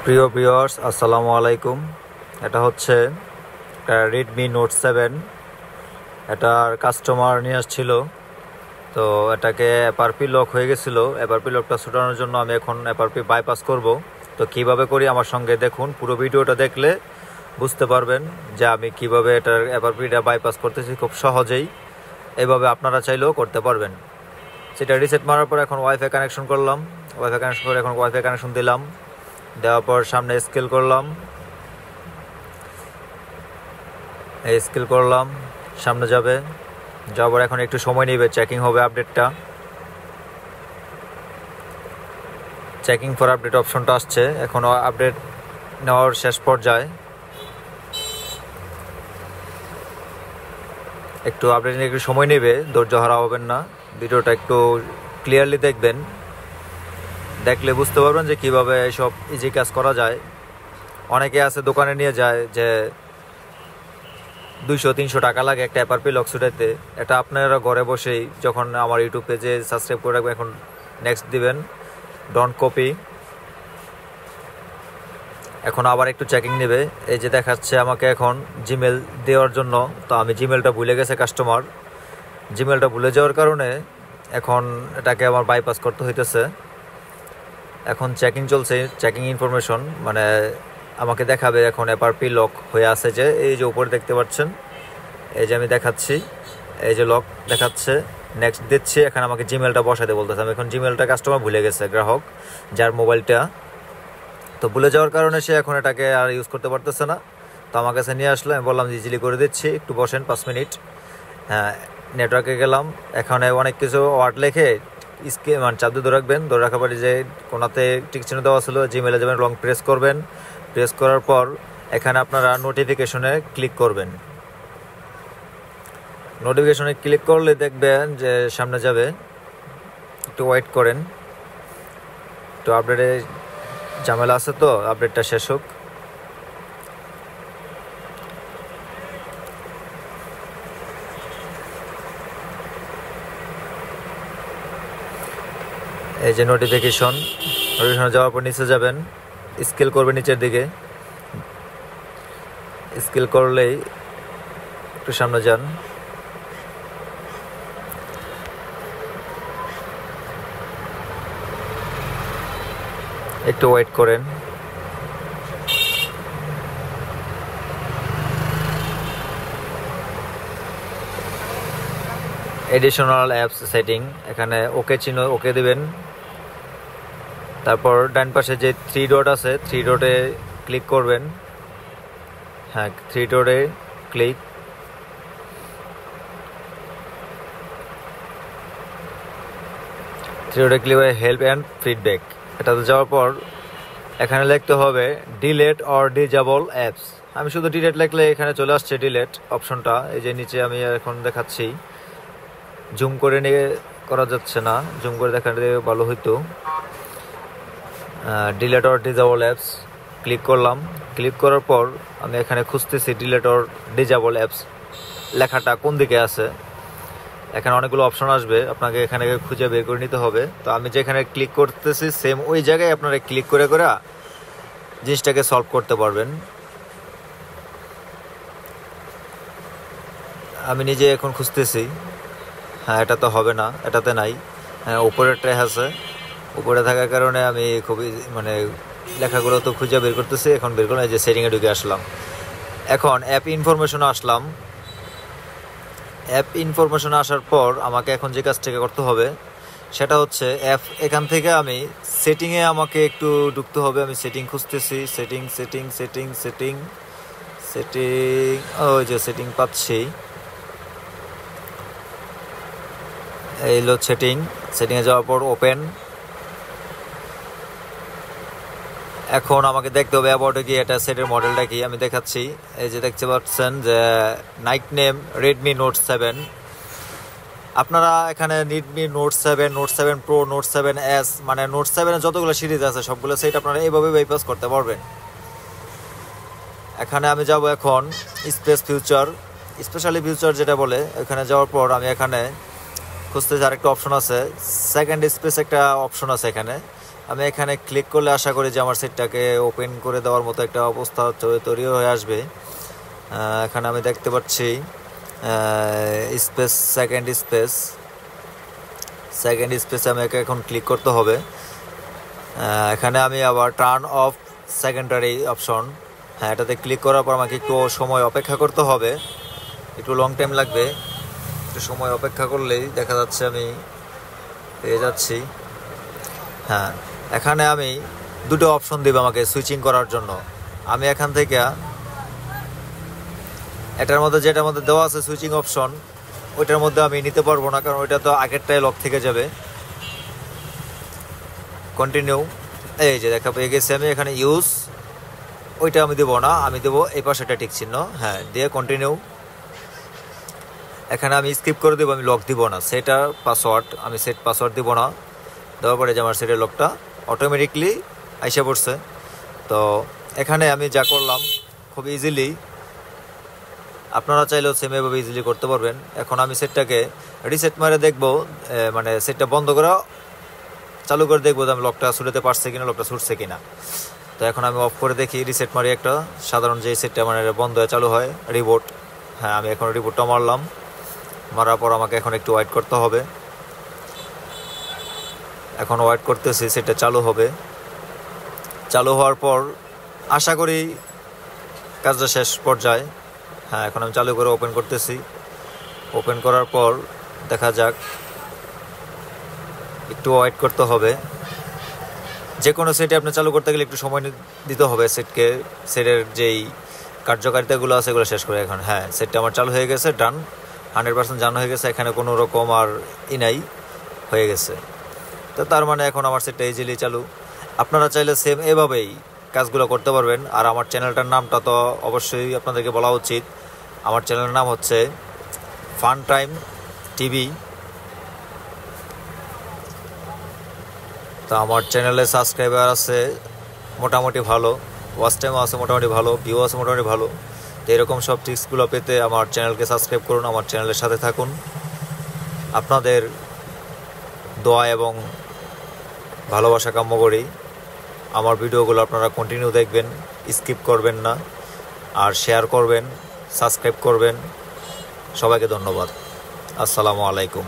প্রিয় ভিউয়ার্স, আসসালামু আলাইকুম। এটা হচ্ছে রেডমি নোট 7। এটার কাস্টমার নিয়ে আসছিল, তো এটাকে এফআরপি লক হয়ে গেছিলো। এফআরপি লকটা ছুটানোর জন্য আমি এখন এফআরপি বাইপাস করব। তো কিভাবে করি আমার সঙ্গে দেখুন, পুরো ভিডিওটা দেখলে বুঝতে পারবেন যে আমি কিভাবে এটার এফআরপিটা বাইপাস করতেছি খুব সহজেই। এইভাবে আপনারা চাইলেও করতে পারবেন। সেটা রিসেট মারার পর এখন ওয়াইফাই কানেকশন করলাম। ওয়াইফাই কানেকশন করে এখন ওয়াইফাই কানেকশন দিলাম। দেওয়ার পর সামনে স্কেল করলাম, সামনে যাবে। যাওয়ার এখন একটু সময় নেবে, চেকিং হবে আপডেটটা। চেকিং ফর আপডেট অপশনটা আসছে, এখনও আপডেট নেওয়ার শেষ পর্যায়ে। একটু আপডেট নিয়ে একটু সময় নেবে, ধৈর্য হারা হবেন না। ভিডিওটা একটু ক্লিয়ারলি দেখবেন, দেখলে বুঝতে পারবেন যে কীভাবে সব ইজি কাজ করা যায়। অনেকে আছে দোকানে নিয়ে যায় যে 200-300 টাকা লাগে একটা এফআরপি লক ছুটাইতে। এটা আপনারা ঘরে বসেই, যখন আমার ইউটিউব পেজে সাবস্ক্রাইব করে রাখবেন, এখন নেক্সট দিবেন, ডন্ট কপি। এখন আবার একটু চেকিং নেবে। এই যে দেখাচ্ছে আমাকে এখন জিমেল দেওয়ার জন্য, তো আমি জিমেলটা ভুলে গেছে কাস্টমার। জিমেলটা ভুলে যাওয়ার কারণে এখন এটাকে আমার বাইপাস করতে হইতেছে। এখন চেকিং চলছে, চেকিং ইনফরমেশন, মানে আমাকে দেখাবে এখন এফআরপি লক হয়ে আছে। যে এই যে উপরে দেখতে পাচ্ছেন, এই যে আমি দেখাচ্ছি, এই যে লক দেখাচ্ছে, নেক্সট দিচ্ছি। এখানে আমাকে জিমেলটা বসাতে বলতেছে। আমি এখন জিমেলটা কাস্টমার ভুলে গেছে, গ্রাহক যার মোবাইলটা, তো ভুলে যাওয়ার কারণে সে এখন এটাকে আর ইউজ করতে পারতেছে না। তো আমার কাছে নিয়ে আসলো, আমি বললাম ইজিলি করে দিচ্ছি, একটু বসেন 5 মিনিট। হ্যাঁ, নেটওয়ার্কে গেলাম। এখানে অনেক কিছু ওয়ার্ড লেখে মানে চাপ দিয়ে ধরে রাখবেন। ধরে রাখার পরে যে কোনাতে টিক চিহ্ন দেওয়া ছিল, জিমেলে যাবেন, লং প্রেস করবেন। প্রেস করার পর এখানে আপনারা নোটিফিকেশনে ক্লিক করবেন। নোটিফিকেশনে ক্লিক করলে দেখবেন যে সামনে যাবে, একটু ওয়েট করেন। তো আপডেটে ঝামেলা আছে, তো আপডেটটা শেষ হোক। এই যে নোটিফিকেশনে যাওয়ার পর নিচে যাবেন, স্কেল করবেন নিচের দিকে। স্কেল করলেই একটু সামনে যান। একটু ওয়েট করেন। এডিশনাল অ্যাপস সেটিং, এখানে ওকে চিহ্ন, ওকে দিবেন। তারপর ডান পাশে যে 3 ডট আছে, 3 ডটে ক্লিক করবেন। হ্যাঁ, 3 ডটে ক্লিক। করে হেল্প অ্যান্ড ফিডব্যাক, এটাতে যাওয়ার পর এখানে লিখতে হবে ডিলেট অর ডিজেবল অ্যাপস। আমি শুধু ডিলেট লিখলে এখানে চলে আসছে ডিলেট অপশনটা। এই যে নিচে আমি এখন দেখাচ্ছি, জুম করে নিয়ে করা যাচ্ছে না, জুম করে দেখালে ভালো হইতো। Delete or disable apps click করলাম। ক্লিক করার পর আমি এখানে খুঁজতেছি ডিলেট অর ডিজেবল অ্যাপস লেখাটা কোন দিকে আছে। এখানে অনেকগুলো অপশন আসবে, আপনাকে এখানে খুঁজে বের করে নিতে হবে। তো আমি যেখানে ক্লিক করতেছি সেম ওই জায়গায় আপনারা ক্লিক করে করে জিনিসটাকে সলভ করতে পারবেন। আমি নিজে এখন খুঁজতেছি। হ্যাঁ, এটা তো হবে না, এটাতে নাই। হ্যাঁ, উপরের ট্র্যাক আছে, উপরে থাকার কারণে আমি খুবই মানে লেখাগুলো তো খুঁজে বের করতেছি। এখন বের করলাম, এই যে সেটিংয়ে ঢুকে আসলাম। এখন অ্যাপ ইনফরমেশনে আসলাম। অ্যাপ ইনফরমেশনে আসার পর আমাকে এখন যে কাজটাকে করতে হবে সেটা হচ্ছে এখান থেকে আমি সেটিংয়ে আমাকে একটু ঢুকতে হবে। আমি সেটিং খুঁজতেছি, সেটিং, ওই যে সেটিং পাচ্ছি। এই হলো সেটিংয়ে যাওয়ার পর ওপেন। এখন আমাকে দেখতে হবে অ্যাবাউটে কি, এটা সেটের মডেলটা কি আমি দেখাচ্ছি। এই যে দেখতে পাচ্ছেন যে নাইট নেম রেডমি নোট 7। আপনারা এখানে Redmi note 7, note 7 pro, note 7S, মানে নোট 7-এর যতগুলো সিরিজ আছে সবগুলো সেট আপনারা এইভাবে বাইপাস করতে পারবেন। এখানে আমি যাব এখন স্পেশালি ফিউচার যেটা বলে, এখানে যাওয়ার পর আমি এখানে খুঁজতেছি আরেকটা অপশন আছে, সেকেন্ড স্পেস একটা অপশন আছে এখানে। আমি এখানে ক্লিক করলে আশা করি যে আমার সেটটাকে ওপেন করে দেওয়ার মতো একটা অবস্থা তৈরি হয়ে আসবে। এখানে আমি দেখতে পাচ্ছি সেকেন্ড স্পেসে আমাকে এখন ক্লিক করতে হবে। এখানে আমি আবার টার্ন অফ সেকেন্ডারি অপশন, হ্যাঁ এটাতে ক্লিক করার পর আমাকে একটু সময় অপেক্ষা করতে হবে, একটু লং টাইম লাগবে। একটু সময় অপেক্ষা করলেই দেখা যাচ্ছে আমি পেয়ে যাচ্ছি। হ্যাঁ, এখানে আমি দুটো অপশন দেব আমাকে সুইচিং করার জন্য। আমি এখান থেকে এটার মধ্যে যেটার মধ্যে দেওয়া আছে সুইচিং অপশন, ওইটার মধ্যে আমি নিতে পারবো না, কারণ ওইটা তো আগেরটাই লক থেকে যাবে। কন্টিনিউ, এই যে দেখা পেয়ে গেছি আমি এখানে ইউজ, ওইটা আমি দেবো না, আমি দেবো এই পাশেটা টিক চিহ্ন, হ্যাঁ দিয়ে কন্টিনিউ। এখানে আমি স্কিপ করে দেবো, আমি লক দিব না। সেটার পাসওয়ার্ড আমি সেট পাসওয়ার্ড দিব না, দেওয়ার পরে যে আমার সেটের লকটা অটোমেটিকলি আইসা পড়ছে। তো এখানে আমি যা করলাম খুব ইজিলি, আপনারা চাইলেও সেম এভাবে ইজিলি করতে পারবেন। এখন আমি সেটটাকে রিসেট মারে দেখবো, মানে সেটটা বন্ধ করা চালু করে দেখবো যে আমি লকটা ছুটাতে পারছে কিনা, লকটা ছুটছে কিনা। তো এখন আমি অফ করে দেখি, রিসেট মারি একটা সাধারণ যে সেটটা মানে বন্ধ হয়ে চালু হয় রিবোট। হ্যাঁ, আমি এখন রিবোটটা মারলাম, মারার পর আমাকে এখন একটু ওয়েট করতে হবে। এখন ওয়েট করতেছি, সেটা চালু হবে। চালু হওয়ার পর আশা করি কাজটা শেষ পর্যায়ে। হ্যাঁ, এখন আমি চালু করে ওপেন করতেছি। ওপেন করার পর দেখা যাক, একটু ওয়েট করতে হবে। যে কোনো সেটে আপনি চালু করতে গেলে একটু সময় দিতে হবে সেটের যেই কার্যকারিতাগুলো আছে এগুলো শেষ করে। এখন হ্যাঁ, সেটটা আমার চালু হয়ে গেছে, ডান 100% জানা হয়ে গেছে, এখানে কোনো রকম আর নাই, হয়ে গেছে। তো তার মানে এখন আমার সেটটা ইজিলি চালু। আপনারা চাইলে সেম এভাবেই কাজগুলো করতে পারবেন। আর আমার চ্যানেলটার নামটা তো অবশ্যই আপনাদেরকে বলা উচিত। আমার চ্যানেলের নাম হচ্ছে ফান টাইম টিভি। তো আমার চ্যানেলে সাবস্ক্রাইবার আছে মোটামুটি ভালো, ওয়াচ টাইমও আছে মোটামুটি ভালো, ভিউ আছে মোটামুটি ভালো। তো এরকম সব টিপসগুলো পেতে আমার চ্যানেলকে সাবস্ক্রাইব করুন, আমার চ্যানেলের সাথে থাকুন। আপনাদের দোয়া এবং ভালোবাসা কাম্য করি। আমার ভিডিওগুলো আপনারা কন্টিনিউ দেখবেন, স্কিপ করবেন না, আর শেয়ার করবেন, সাবস্ক্রাইব করবেন। সবাইকে ধন্যবাদ। আসসালামু আলাইকুম।